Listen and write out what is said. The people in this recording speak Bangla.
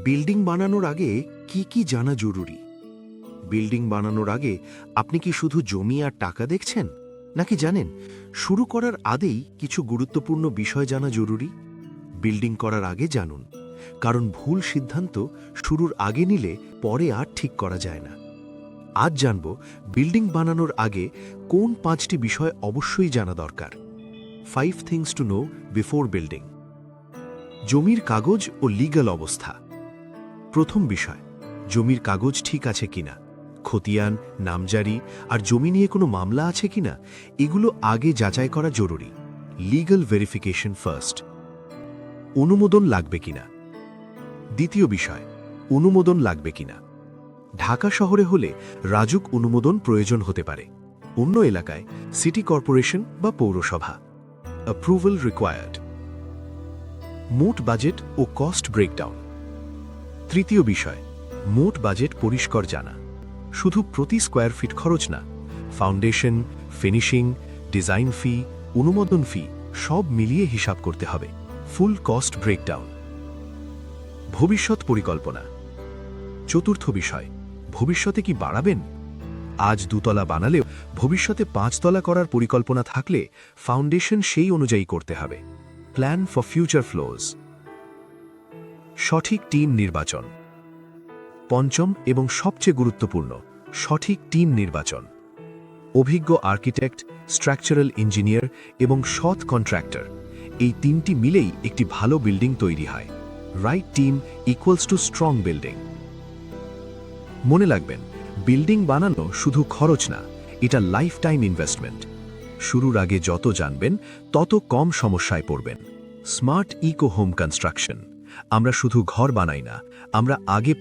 বিল্ডিং বানানোর আগে কি কি জানা জরুরি? বিল্ডিং বানানোর আগে আপনি কি শুধু জমি আর টাকা দেখছেন, নাকি জানেন শুরু করার আগেই কিছু গুরুত্বপূর্ণ বিষয় জানা জরুরি? বিল্ডিং করার আগে জানুন, কারণ ভুল সিদ্ধান্ত শুরুর আগে নিলে পরে আর ঠিক করা যায় না। আজ জানব বিল্ডিং বানানোর আগে কোন 5টি বিষয় অবশ্যই জানা দরকার। 5 things to know before building. জমির কাগজ ও লিগ্যাল অবস্থা। প্রথম বিষয়, জমির কাগজ ঠিক আছে কিনা, খতিয়ান, নামজারি আর জমি নিয়ে কোনো মামলা আছে কিনা এগুলো আগে যাচাই করা জরুরি। Legal verification first. অনুমোদন লাগবে কিনা। দ্বিতীয় বিষয়, অনুমোদন লাগবে কিনা। ঢাকা শহরে হলে রাজুক অনুমোদন প্রয়োজন হতে পারে, অন্য এলাকায় সিটি কর্পোরেশন বা পৌরসভা। Approval required. মোট বাজেট ও কস্ট ব্রেকডাউন। তৃতীয় বিষয়, মোট বাজেট পরিষ্কার জানা, শুধু প্রতি স্কোয়ার ফিট খরচ না, ফাউন্ডেশন, ফিনিশিং, ডিজাইন ফি, অনুমোদন ফি সব মিলিয়ে হিসাব করতে হবে। ফুল কস্ট ব্রেকডাউন। ভবিষ্যৎ পরিকল্পনা। চতুর্থ বিষয়, ভবিষ্যতে কি বাড়াবেন? আজ 2 তলা বানালেও ভবিষ্যতে 5 তলা করার পরিকল্পনা থাকলে ফাউন্ডেশন সেই অনুযায়ী করতে হবে। Plan for future flows. সঠিক টিম নির্বাচন। পঞ্চম এবং সবচেয়ে গুরুত্বপূর্ণ, সঠিক টিম নির্বাচন। অভিজ্ঞ আর্কিটেক্ট, স্ট্রাকচারাল ইঞ্জিনিয়ার এবং সৎ কন্ট্রাক্টর, এই 3টি মিলেই একটি ভালো বিল্ডিং তৈরি হয়। Right team equals to strong building. মনে রাখবেন, বিল্ডিং বানানো শুধু খরচ না, এটা লাইফ টাইম ইনভেস্টমেন্ট। শুরুর আগে যত জানবেন তত কম সমস্যায় পড়বেন। Smart eco home construction. আমরা শুধু ঘর বানাই না, আমরা আগে